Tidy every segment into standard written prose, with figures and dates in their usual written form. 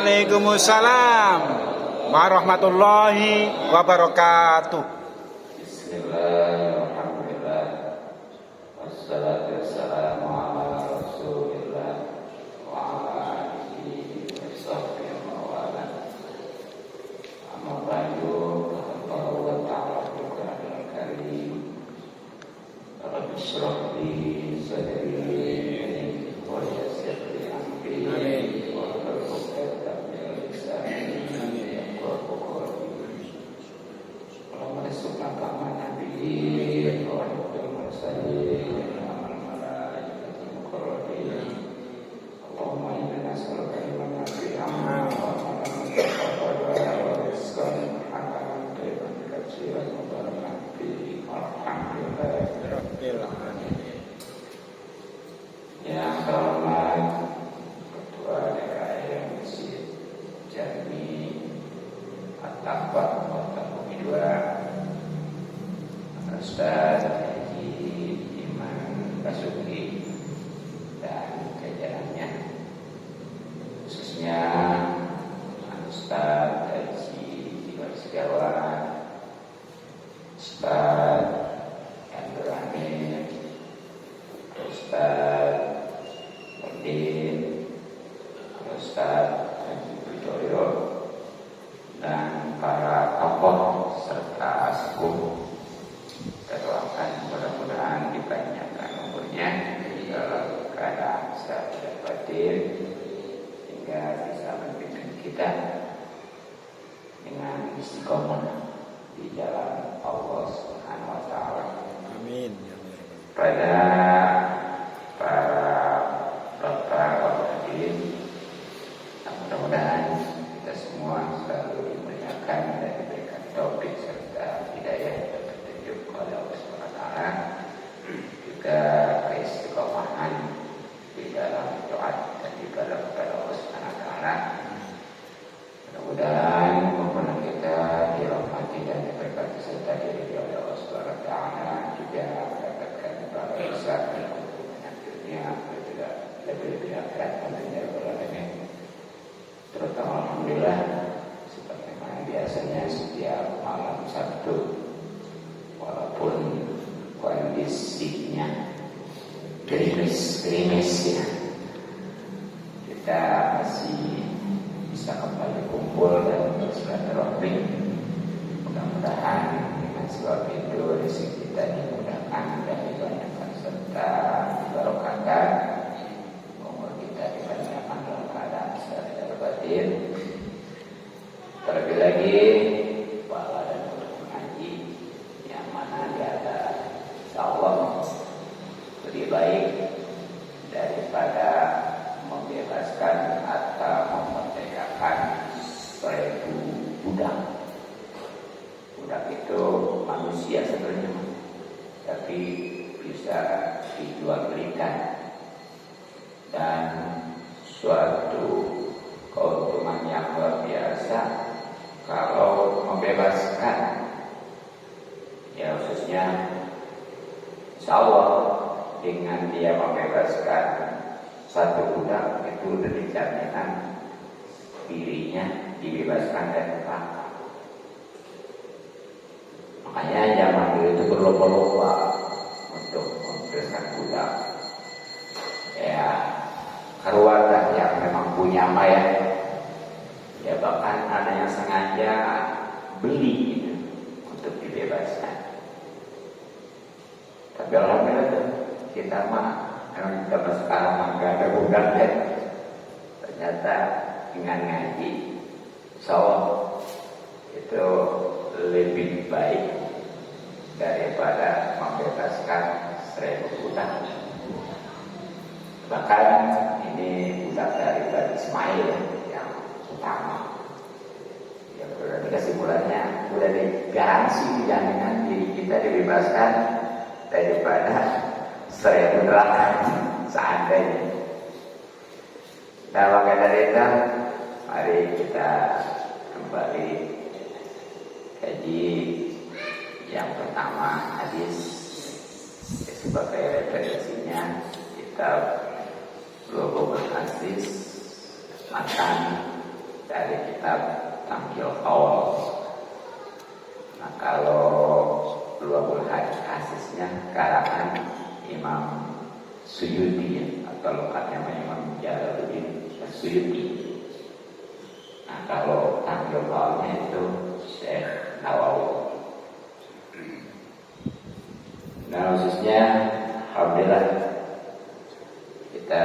Waalaikumsalam warahmatullahi wabarakatuh. Bismillah, alhamdulillah, wassalatu wassalamu ala rasulillah wa ala alihi wa sahbihi wa wala. Amma ba'du, Allah ta'ala Al-Qur'anul Karim. Rabbi shrah li sadri wa yassir li amri. Yang terhormat Ketua DKM Masjid Jami At-Taqwa Kota Bumi 2, Ustaz Haji Iman Basuki dan jajarannya, khususnya Ustaz Haji Iwan Setiawan, Ustaz Abdul Hamid, Ustaz Udin, Ustaz Haji Widoyo, dan para tokoh serta sepuh. Kita doakan mudah-mudahan dipanjangkan umurnya dalam keadaan sehat dan batin, hingga bisa memimpin kita dengan istiqomah di jalan Allah Subhanahu wa taala. Amin. Pada para bapak hadirin, mudah-mudahan kita semua selalu dimuliakan dan diberikan taufik serta hidayah dan petunjuk oleh Allah Subhanahu wa taala, juga keistiqomahan di dalam taat dan ibadah kepada Allah Subhanahu wa taala. Mudah-mudahan kumpulan kita dirahmati dan diberkati serta diridhoi oleh Allah Subhanahu wa taala, juga mendapatkan balasan dan keuntungan dunia dan juga lebih-lebih akhirat tentunya berlalu. Terutama alhamdulillah, seperti mana biasanya setiap malam Sabtu, walaupun kondisinya gerimis ya, kita masih bisa kembali kumpul dan bersilaturahmi. Mudah-mudahan dengan sebab itu rezeki kita dimudahkan dan dibanyakan serta dibarokahkan, umur kita dipanjangkan dalam keadaan sehat dan batin. Terlebih lagi pahala dan keberkahan haji yang mana ada insyaallah lebih baik daripada membebaskan atau memerdekakan 1000 budak. Budak itu manusia sebenarnya, tapi bisa dijual belikan, dan suatu keuntungan yang luar biasa kalau membebaskan, ya khususnya insyaallah dengan dia membebaskan satu budak itu dari jaminan dirinya dibebaskan dari neraka. Makanya zaman dulu itu berlomba-lomba untuk membebaskan budak. Ya, keluarga yang memang punya maya, ya bahkan ada yang sengaja beli gitu, untuk dibebaskan. Tapi alhamdulillah kita mah memang zaman sekarang mah gak ada budak ya. Ternyata dengan ngaji sawah itu lebih baik daripada membebaskan 1000 budak. Bahkan ini budak dari Bani Ismail yang utama. Ya berarti kesimpulannya sudah digaransi jaminan diri kita dibebaskan daripada 1000 neraka seandainya. Nah maka dari itu, mari kita kembali kaji yang pertama, hadis sebagai referensinya kitab Lughul Hadis matan dari kitab Tamhil Qaul. Nah, kalau Lughul Hadisnya karangan Imam Suyuti atau lokatnya Imam Jalaluddin Suyuti. Nah, kalau Tamhil Qaulnya itu Syekh Nawawi. Nah, khususnya alhamdulillah kita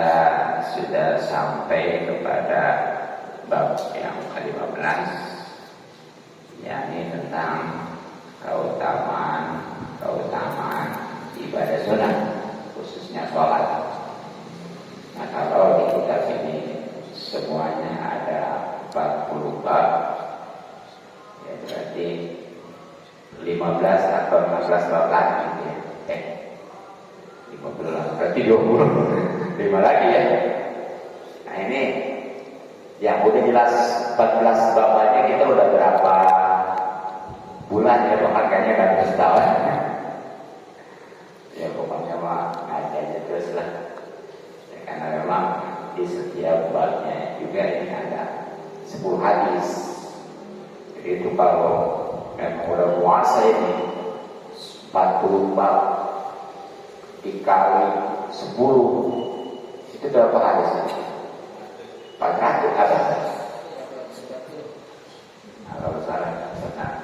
sudah sampai kepada bab yang ke-15, yakni tentang keutamaan ibadah sunat, khususnya sholat. Nah, kalau di kitab ini semuanya ada 40 bab, ya berarti 15 atau 16 bab lagi ya. 15 berarti 25 lagi ya. Nah, ini yang udah jelas 14 bab aja kita udah berapa bulan ya pemakaiannya kan terus tahun. Ya pokoknya mah ngaji aja terus lah. Ya, karena memang di setiap babnya juga ini ada 10 hadis. Jadi itu kalau memang udah puasa ini 40 bab dikali 10 itu berapa hadis? 400 ada. Kalau salah senang.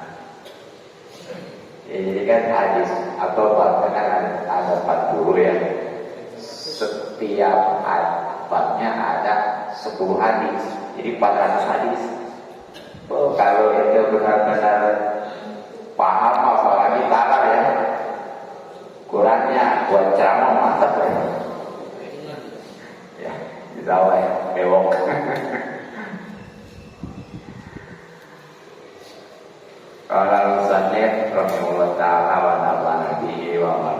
Ya, jadi kan hadis atau bab kan ada 40 ya. Setiap babnya ada 10 hadis. Jadi 400 hadis. Oh, kalau itu benar-benar paham apalagi talar ya. Qurannya buat ceramah mantap ya. Ya, dibawa ya, bewok. Kalau sanad rahimahullah ta'ala wa nafa'ana bihi wa ma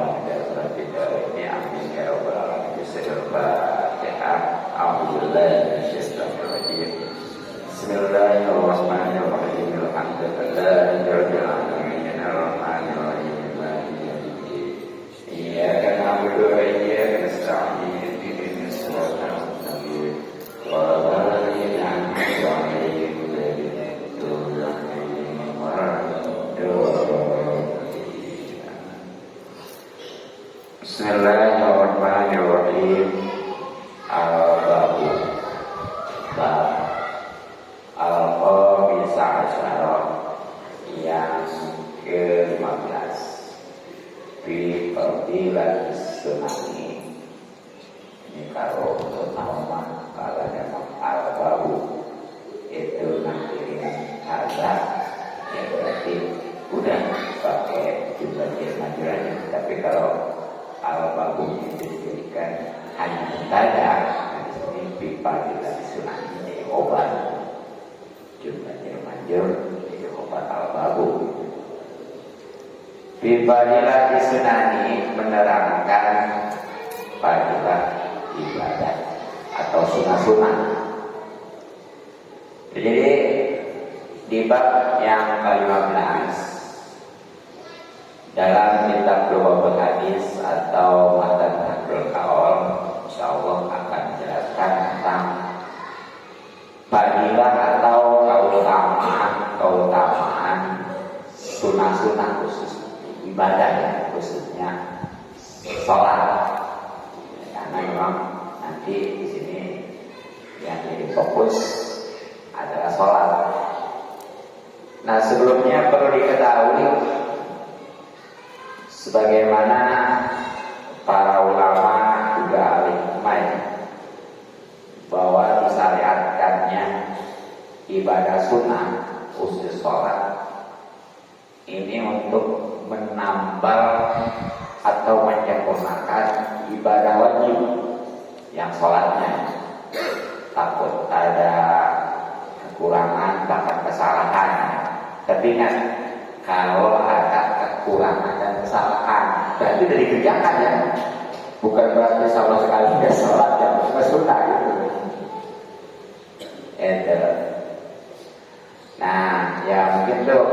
ini amin ya rabbal alamin. Bismillahirrahmanirrahim. A'udzubillahi minasyaitonir rajim. Bismillahirrahmanirrahim. Alhamdulillahi rabbil alamin. Arrahmanir rahim. Iyyaka na'budu wa iyyaka nasta'in. Ihdinas siratal mustaqim. Shiratal ladzina an'amta 'alaihim ghairil maghdubi 'alaihim waladdallin. Bismillahirrahmanirrahim. Al-Babu bab Al-Qamisa Asyara yang ke-15 fi fadilatis sunani. Ini kalau untuk nama kalau memang al-babu itu nanti ada ya berarti udah pakai jumlah majurannya. Tapi kalau al-babu itu dijadikan hanya mentada, di sini fi fadilatis sunani jadi obat jumlahnya manjur jadi obat al-babu. Fadilah sunani menerangkan fadilah ibadah atau sunah-sunah. Jadi di bab yang ke-15 dalam kitab Lughul Hadis atau Matan Tamhil Qaul, insyaallah akan menjelaskan tentang fadilah atau keutamaan sunah-sunah khusus ibadah ya, khususnya sholat. Karena memang nanti di sini yang jadi fokus adalah sholat. Nah, sebelumnya perlu diketahui sebagaimana para ulama juga ahli hikmah bahwa disyariatkannya ibadah sunnah khusus sholat ini untuk menambal atau menyempurnakan ibadah wajib yang sholatnya. Takut ada kekurangan bahkan kesalahan. Tapi ingat, kalau ada kekurangan dan kesalahan berarti sudah dikerjakan ya, bukan berarti sama sekali tidak sholat yang sunnah gitu. Nah, ya mungkin tuh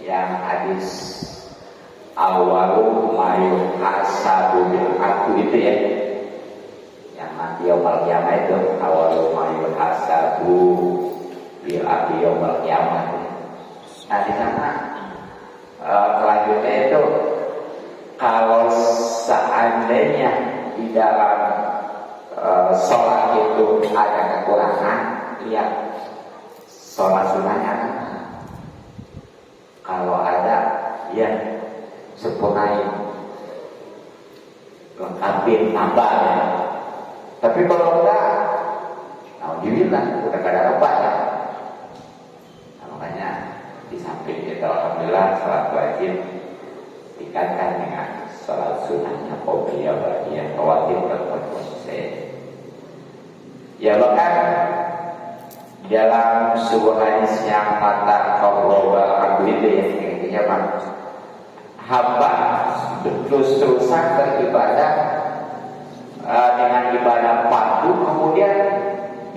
yang hadis awalu mayu hasabu bil aku itu ya, yang nanti yaumul qiyamah itu awalu mayu hasabu yaumul qiyamah. Nah di sana selanjutnya itu kalau seandainya di dalam sholat itu ada kekurangan, lihat sholat sunnahnya kan. Kalau ada, ya sempurnain, lengkapin, tambah ya. Tapi kalau enggak, alhamdulillah udah gak ada rubahnya. Nah, makanya di samping kita alhamdulillah sholat wajib dikaitkan dengan sholat sunnahnya qobliyah ba'diyah rawatib terkonsisten. Ya bahkan dalam sebuah hadis yang mata qabliyah abdu itu ya, intinya hamba terus-terusan beribadah dengan ibadah fardu, kemudian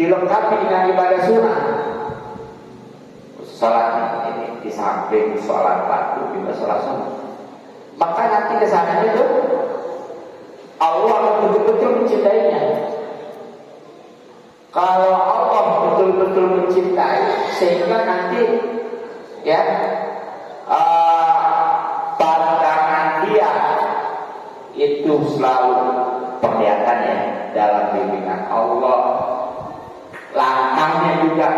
dilengkapi dengan ibadah sunnah. Salat ini di samping sholat fardu juga sholat sunnah. Maka nanti kesana itu Allah betul-betul mencintainya. Kalau Allah betul-betul mencintai, sehingga nanti ya pandangan dia itu selalu perlihatannya dalam bimbingan Allah, langkahnya juga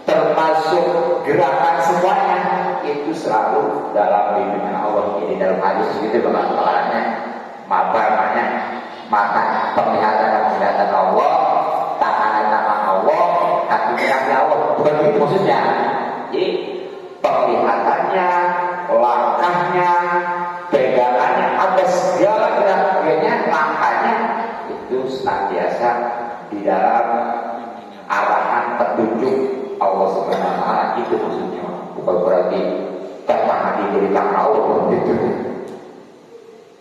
termasuk gerakan semuanya itu selalu dalam bimbingan Allah. Jadi dalam hadis itu bagaimana mata penglihatan Allah, tangan Allah, kaki Allah, bukan begitu maksudnya. Jadi penglihatannya, langkahnya, pegangannya, ada segala gerak-geriknya, langkahnya itu senantiasa di dalam arahan petunjuk Allah Subhanahu wa taala. Itu maksudnya, bukan berarti tangan di tangan Allah begitu.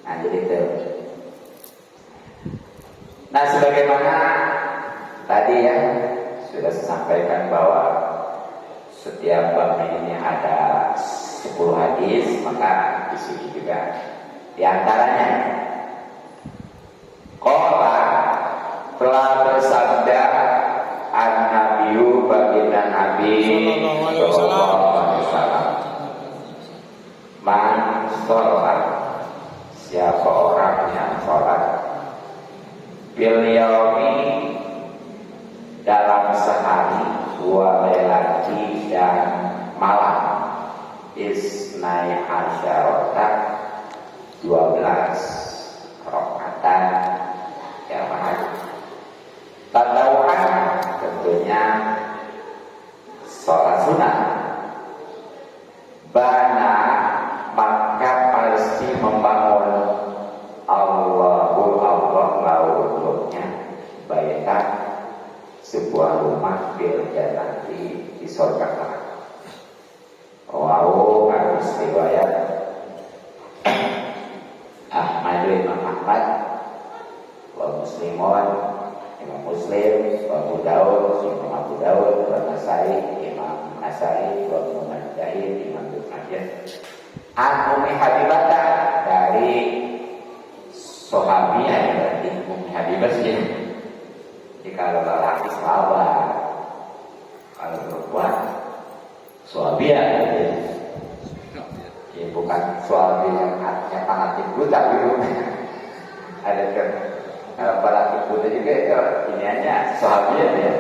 Nah jadi itu. Nah sebagaimana tadi ya sudah saya sampaikan bahwa setiap bab ini ada 10 hadis, maka di sini juga di antaranya qala telah bersabda an-nabiyyu baginda Nabi sallallahu alaihi wasallam, man sholat, siapa orang yang sholat bil yaumi, dalam sehari, wa lailati, dan malam, isnai asyarata, 12 rakaatan ya hari. Tadawuhan tentunya sholat sunnah. Bana, maka pasti membangun Allah untuknya baitan, sebuah rumah bil jannati, di surga kelak. Wow, hadis riwayat Ahmad Imam Ahmad, wa Muslimun Imam Muslim, wa Abu Daud Imam Abu Daud, wa Nasai Imam Nasai, wa Ibnu Majah Imam Ibnu Majah. An Ummi Habibah, dari sahabiah ya, berarti Ummi Habibah sih. Jadi kalau laki sahabat, kalau perempuan sahabiah gitu. Ya bukan suami yang artinya fanatik buta gitu. Ada kan fanatik buta juga itu iniannya sahabiah ya.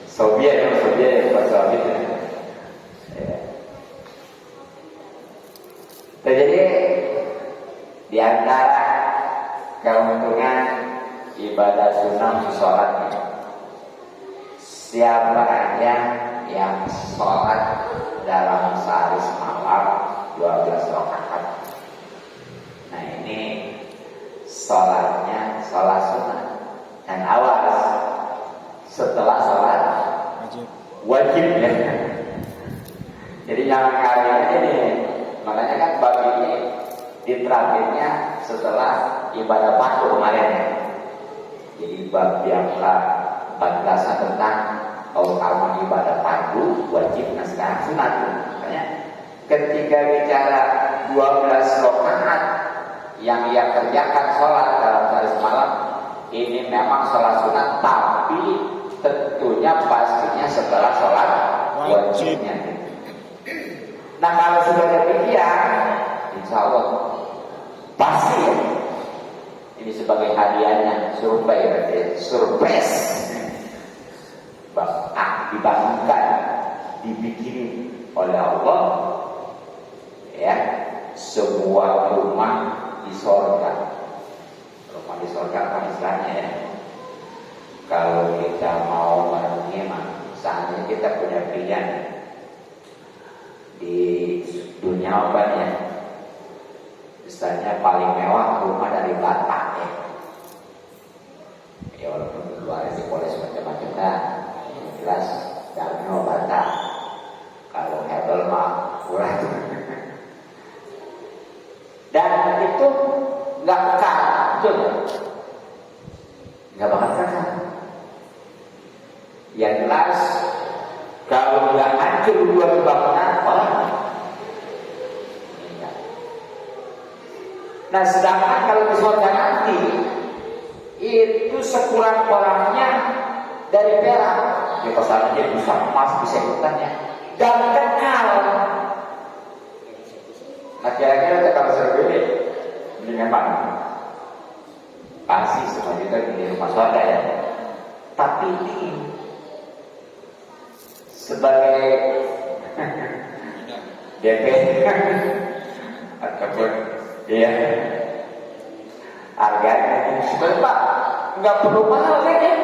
Sahabiah bukan sahabiah. Ya. Jadi di antara keuntungan ibadah sunnah sholat ini, siapa aja yang sholat dalam sehari semalam 12 rakaat, nah ini sholatnya sholat sunnah. Dan awas, setelah sholat wajib ya. Jadi jangan kalian ini, makanya kan bab ini diterakhirnya setelah ibadah fardu kemarin. Jadi bab yang 14 tentang keutamaan ibadah fardu wajib, nah sekarang sunat. Makanya ketika bicara 12 rakaat yang ia kerjakan sholat dalam sehari semalam, ini memang sholat sunat, tapi tentunya pastinya setelah sholat wajibnya. Nah kalau sudah demikian, insya Allah pasti ya. Ini sebagai hadiahnya, surprise. Dibangunkan, dibikin oleh Allah, ya, sebuah rumah di sorga. Rumah di sorga apa istilahnya ya? Kalau kita mau merenungi, misalnya kita punya pilihan di dunia apa ya? Misalnya paling mewah rumah dari Batak ya. Ya walaupun di luar dipoles macam-macam kan, jelas dalamnya Batak. Kalau Hebel mah murah. Dan itu nggak kekal, betul nggak bakal kekal. Yang jelas kalau nggak hancur dua bangunan, nah sedangkan kalau di surga nanti itu sekurang-kurangnya dari perak, ya pasalnya bisa emas, bisa ikutannya dan kekal. Nah kira-kira kalau surga ini mendingan mana? Pasti semua juga di rumah surga ya. Tapi ini sebagai DP ataupun iya harganya sebenarnya Pak nggak perlu mahal kan ya,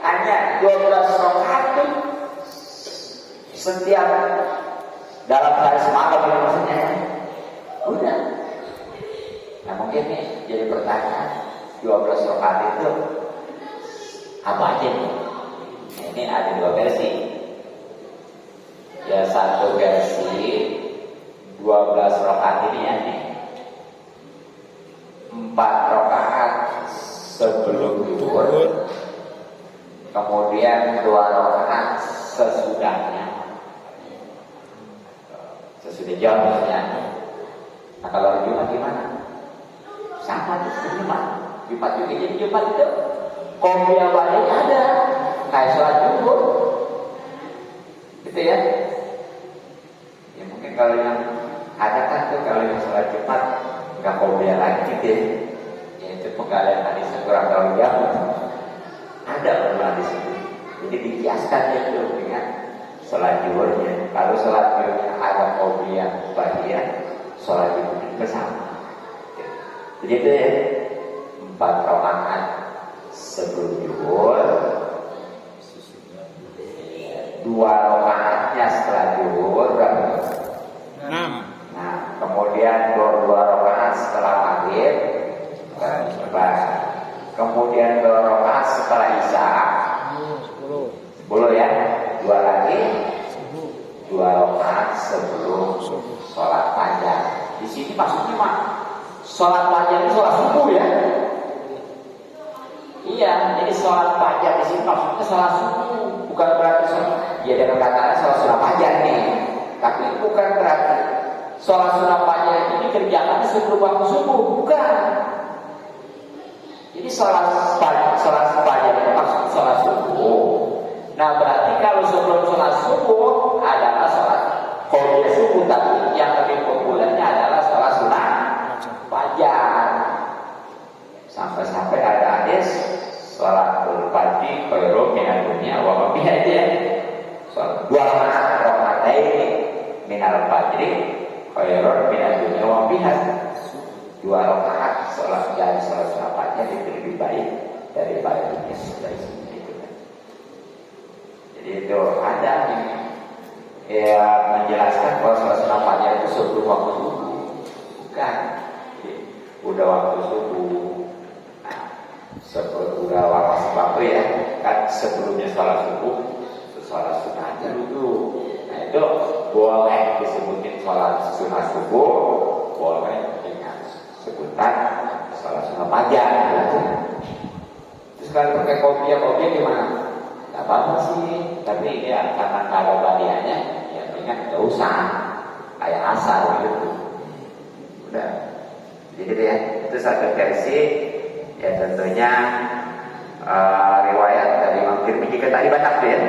hanya 12 rakaat tuh setiap dalam hari semalam ya maksudnya udah. Nah mungkin nih jadi pertanyaan, 12 rakaat itu apa aja nih? Ini ada dua versi. Ya satu versi 12 rakaat ini ya nih 4 rakaat sebelum zuhur, kemudian 2 rakaat sesudahnya, sesudah jamnya. Nah kalau hari Jumat gimana? Sama tuh Jumat juga jadi Jumat itu qobliyah ba'diyah ada kayak sholat zuhur gitu ya. Ya mungkin kalau yang ada kan tuh kalau yang sholat Jumat nggak qobliyah lagi gitu ya. Ya itu penggalian hadis kurang tahu jauh. Ada orang di situ. Jadi dikiaskan itu dengan sholat zuhurnya. Kalau sholat zuhurnya ada qobliyah ba'diyah, sholat zuhurnya bersama. Jadi itu ya 4 rakaat sebelum zuhur, 2 rakaatnya setelah zuhur, berapa? 6. Nah, kemudian 2 rakaat setelah maghrib, 11. Kemudian 2 rakaat setelah isya, 10 ya. 2 lagi, 2 rakaat sebelum sholat fajar. Di sini maksudnya mah sholat fajar itu sholat subuh ya. Iya, jadi sholat fajar di sini maksudnya sholat subuh, bukan berarti sholat. Ya dengan katanya sholat sunat fajar nih, tapi bukan berarti sholat sunat fajar itu dikerjakan sebelum waktu subuh, bukan. Jadi sholat fajar itu maksudnya sholat subuh. Nah berarti kalau sebelum sholat subuh adalah sholat qobliyah subuh, tapi yang lebih populernya adalah sholat sunat fajar. Sampai-sampai ada hadis sholatul fajri khairun minad dunya wa ma fiha itu ya. Sholat 2 raka'ataini minal fajri khairun minad dunya wa ma fiha. 2 rakaat sholat dari sholat sunat fajar itu lebih baik daripada dunia dari sini itu. Jadi itu ada ini ya menjelaskan bahwa sholat sunat fajar itu sebelum waktu subuh, bukan. Udah waktu subuh. Seperti udah waktu ya, kan sebelumnya sholat subuh, sholat sunat aja dulu. Nah itu boleh disebutin sholat sunat subuh, boleh dengan sebutan sholat sunat fajar. Terus kalau pakai kopiah gimana? Gak apa-apa sih, tapi ya karena kalau badiahnya, ya ingat gak usah, kayak asal gitu. Udah, jadi ya itu satu versi. Ya tentunya riwayat dari Imam Tirmidzi kita di Batak ya.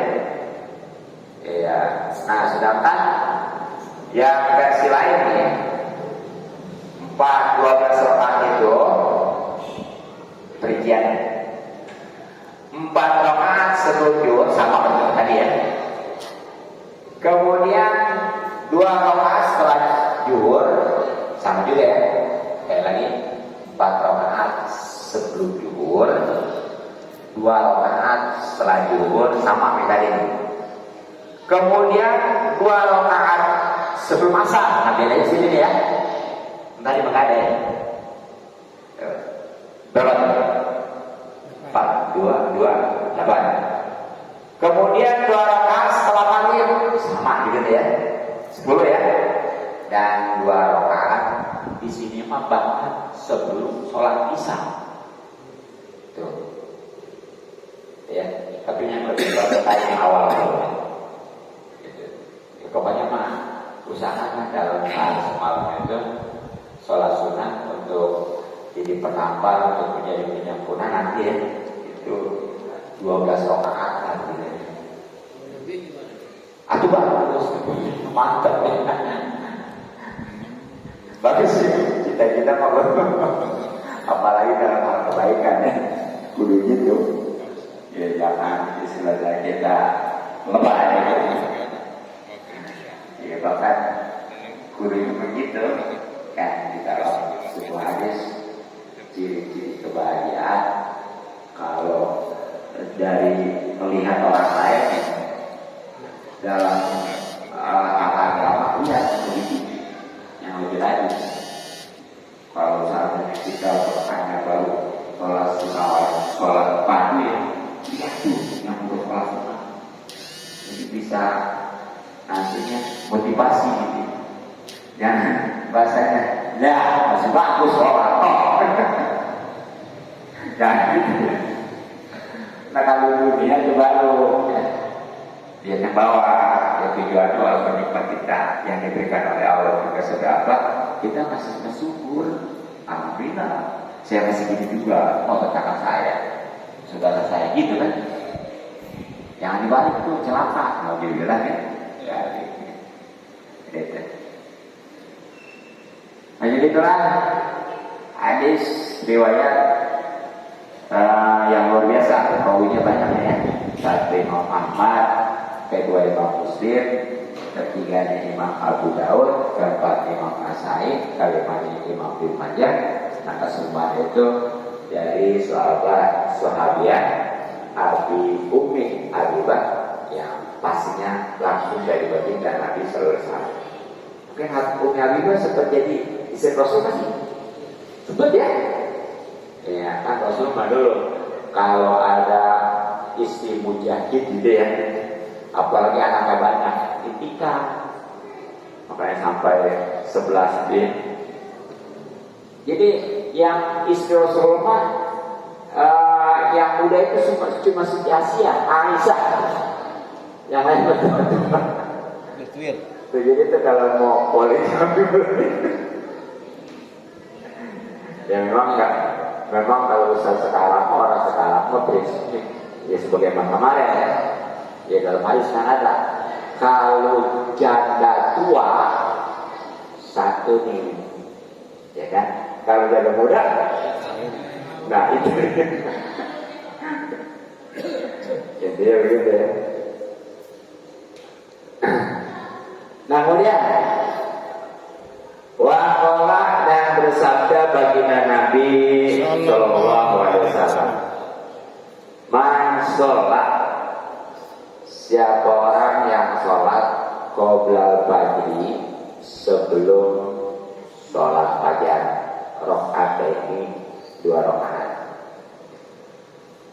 Ya. Nah, sedangkan yang versi lain nih 12 rakaat itu perincian 4 rakaat sebelum zuhur sama bentuk tadi ya. Kemudian 2 rakaat setelah zuhur sama juga ya. Kayak lagi 4 rakaat sebelum zuhur, 2 rakaat setelah zuhur sama kayak tadi. Kemudian 2 rakaat sebelum asar. Nah, bedanya sini nih ya. Tadi mengada ya. Berapa? 4, 2, 8. Kemudian 2 rakaat setelah maghrib sama gitu ya. 10 ya. Dan 2 rakaat di sini mah bahkan sebelum sholat isya. Tuh. Ya, tapi yang lebih berkaitan yang awal dulu. Gitu. Ya, pokoknya mah usahakan dalam hal semalam itu sholat sunnah untuk jadi penambal untuk menjadi penyempurna nanti ya. Itu 12 rakaat nanti. Atuh bagus, mantap ya. Bagus sih, cita-cita apalagi dalam hal kebaikan ya. Kudu gitu. Ya jangan istilahnya kita lebay ya. Ya bahkan kudu begitu kan di dalam sebuah hadis ciri-ciri kebahagiaan kalau dari melihat orang lain dalam agama ya begitu. Yang lebih lagi kalau misalnya kita hanya baru sholat pagi ya yang untuk sholat sunnah jadi bisa nantinya motivasi gitu. Jangan bahasanya ya masih bagus sholat jangan gitu. Nah kalau dunia coba lu dia yang bawa ya tujuan doa menikmati kita yang diberikan oleh Allah juga seberapa kita masih bersyukur. Alhamdulillah saya masih gini juga mau tetangga saya saudara saya gitu kan. Jangan dibalik tuh celaka mau dibilang ya. Ya gitu. Nah jadi itulah hadis riwayat yang luar biasa. Rawinya banyak ya. Satu Imam Ahmad, kedua Imam Muslim, ketiganya Imam Abu Daud, keempat Imam Nasai, kelimanya Imam Ibnu Majah. Nah kesemua itu dari sahabiah Abi Ummi Abibah yang pastinya langsung dari baginda Nabi Sallallahu Alaihi Wasallam. Mungkin Ummi Abibah sempat jadi istri Rasul masih sempat ya. Ya kan Rasul mah dulu kalau ada istri mujahid gitu ya, apalagi anaknya banyak ditikam, makanya sampai 11 bin. Jadi yang istri Rasulullah yang muda itu cuma Siti Asia, Aisyah, yang lain betul-betul. Jadi itu kalau mau poligami ya memang enggak. Memang kalau sekarang orang sekarang prinsipnya ya sebagaimana kemarin ya dalam hadis kan ada kalau janda tua satu nih ya kan, kalau janda muda nah itu jadi ya begitu ya. Nah kemudian waqala dan bersabda baginda Nabi Sallallahu Alaihi Wasallam, man sholat, siapa orang yang sholat qoblal fajri sebelum sholat fajar rakaat ini 2 rakaat,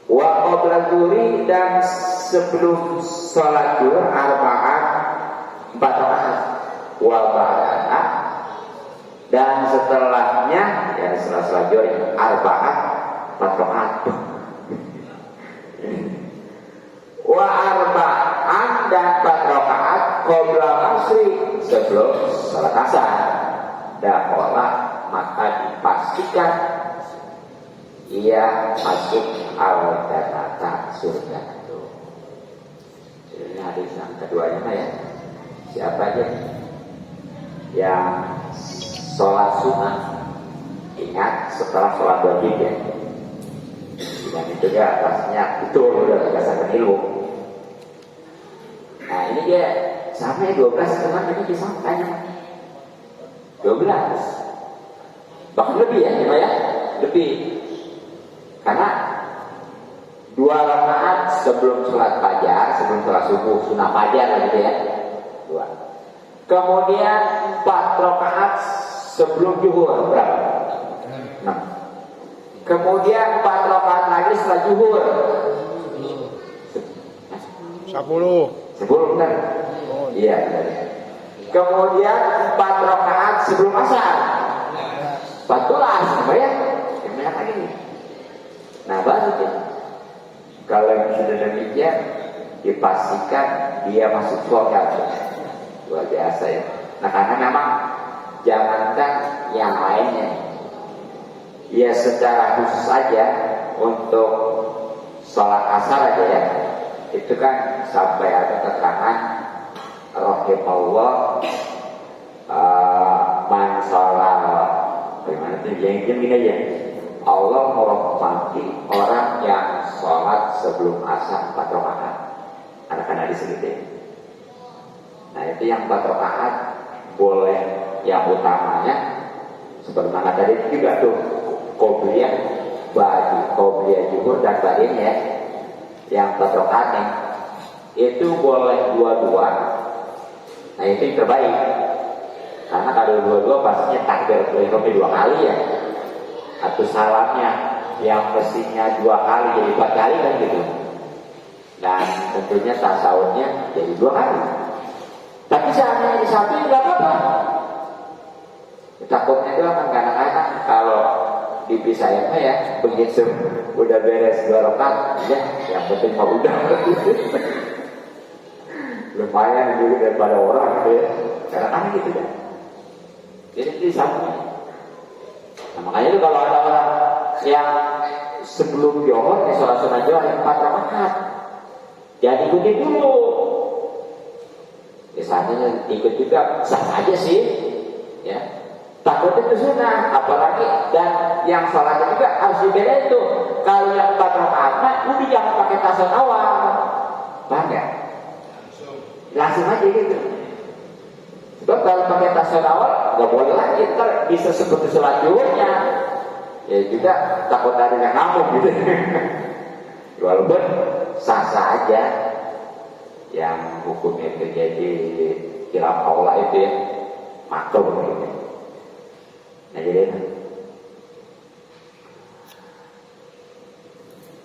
wa qoblal zuhri dan sebelum sholat zuhur arba'at 4 rakaat, wa ba'dana dan setelahnya ya setelah zuhur arba'at 4 rakaat, wa arba'an dan 4 rakaat qabla asri sebelum salat asar. Dakwah maka dipastikan ia masuk al-jannah surga itu. Ini hadis yang keduanya mah ya. Siapa aja yang sholat sunnah, ingat setelah sholat wajib ya. Dan itu dia atasnya betul udah berdasarkan ilmu. Nah ini dia sampai 12 teman ini disampaikan 12 bahkan lebih ya, lebih karena 2 rakaat sebelum sholat fajar, sebelum sholat subuh, sunnah fajar gitu ya, 2. Kemudian 4 rakaat sebelum zuhur, berapa? 6. Kemudian 4 rakaat lagi setelah zuhur, 10. 10 kan? Iya. Kemudian 4 rakaat sebelum asar, 14, ya? Yang banyak lagi nih. Nah baru ya. Kalau yang sudah demikian dipastikan dia masuk surga. Luar biasa ya. Nah karena memang jangankan yang lainnya, ya secara khusus saja untuk sholat asar aja ya, itu kan sampai ada keterangan rahimahullah man sholat, bagaimana tuh yang gini aja, Allah merahmati orang yang sholat sebelum asar 4 rakaat. Anak-anak di sini. Nah itu yang 4 rakaat boleh yang utamanya sebagaimana tadi juga tuh qobliyah bagi qobliyah zuhur dan ba'din ya. Yang 4 rakaat nih itu boleh 2-2. Nah itu yang terbaik. Karena kalau 2-2 pastinya takbir ihram 2 kali ya. Atau salamnya yang mestinya 2 kali jadi 4 kali kan gitu. Dan tentunya tasawufnya jadi 2 kali. Tapi seandainya di satu nggak apa-apa. Takutnya itu akan kadang-kadang kalau dipisahin ya begitu udah beres 2 rakaat ya yang penting mah udah lumayan dulu daripada orang gitu ya. Kadang-kadang gitu kan. Jadi di satunya. Nah, makanya itu kalau ada orang yang sebelum johor di sholat sunnah johor yang 4 rakaat, jangan ikuti dulu. Misalnya ikut juga sah aja sih, ya. Takut itu sunnah, apalagi dan yang sholatnya juga harus dibedain tuh. Kalau yang 4 rakaat, udah jangan pakai tasawuf awal, paham ya? Langsung aja gitu. Sebab kalau pakai tasawuf awal nggak boleh lagi, ntar bisa seperti sholat zuhurnya. Ya juga takut ada yang ngamuk gitu. Walaupun sah-sah aja yang hukumnya terjadi khilaf aula itu ya makruh gitu. Nah jadi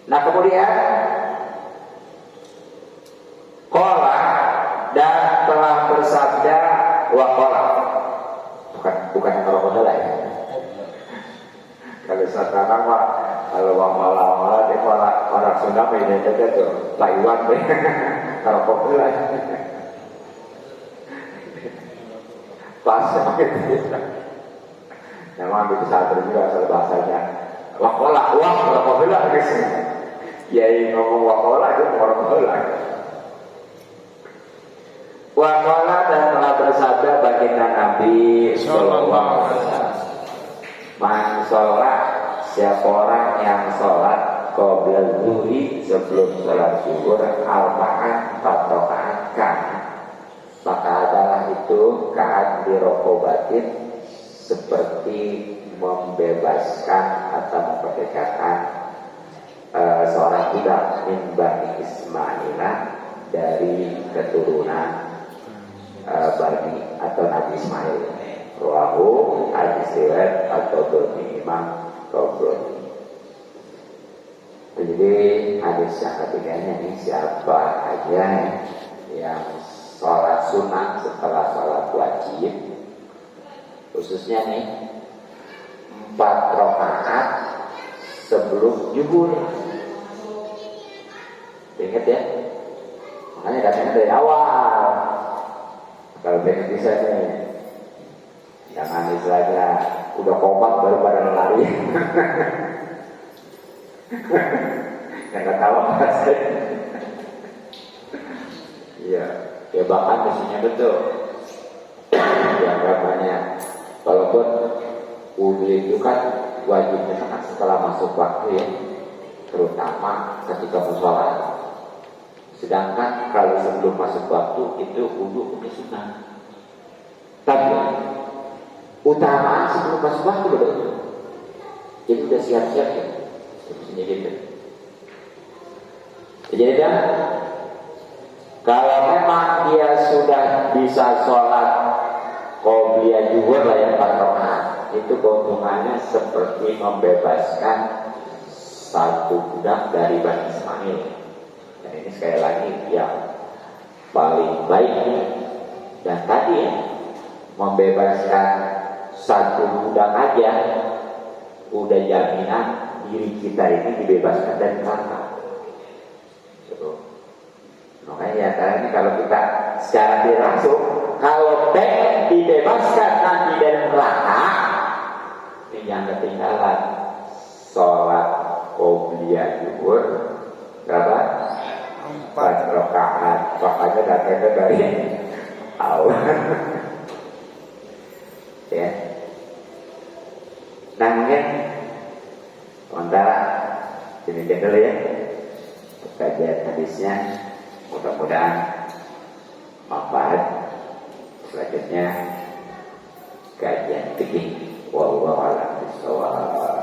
nah kemudian qala dan telah bersabda wa qala bukan yang kalau ya. Kalau sekarang mah kalau wala itu orang Sunda beda aja tuh Taiwan deh. Kalau populer pas gitu. Memang itu satu juga asal bahasanya wakola populer guys. Yai ngomong wakola itu orang populer. Wakola dan telah bersabda baginda Nabi Sallallahu Alaihi Wasallam. Man sholat, siapa orang yang sholat qoblal zuhri sebelum sholat zuhur arba'an 4 rakaat kan, maka adalah itu ka'ad birokobatin seperti membebaskan atau memerdekakan seorang budak min Bani Ismaila dari keturunan Bani atau Nabi Ismail. Rawahu al-Istirahat atau Durmi Imam Tabrani. Jadi hadis yang ketiganya ini siapa aja yang sholat sunnah setelah sholat wajib, khususnya nih 4 rakaat sebelum zuhur. Ingat ya, makanya katanya dari awal. Kalau pengen bisa nih, jangan istilahnya udah komat baru pada lari. Yang nggak tahu apa saya. Iya, Ya bahkan mestinya betul. Dianggap banyak. Walaupun wudhu itu kan wajibnya kan setelah masuk waktu ya, terutama ketika musola. Sedangkan kalau sebelum masuk waktu itu wudhu punya sunnah. Tapi utamaan sebelum masuk waktu betul. Jadi udah siap-siap ya, mestinya gitu. Jadi kan, kalau memang dia sudah bisa sholat qobliyah zuhur lah ya 4 rakaat, itu keuntungannya seperti membebaskan satu budak dari Bani Ismail. Dan ini sekali lagi yang paling baik. Dan tadi membebaskan satu budak aja udah jaminan diri kita ini dibebaskan dari neraka. Makanya ya, karena ini kalau kita secara tidak langsung, kalau pengen dibebaskan nanti dari neraka, ini yang ketinggalan sholat qobliyah zuhur berapa? 4 rakaat. Makanya datangnya dari awal. Ya. Nah mungkin sementara ini dulu ya kajian hadisnya, mudah-mudahan manfaat. Selanjutnya kajian fikih wallahu a'lam bishawab.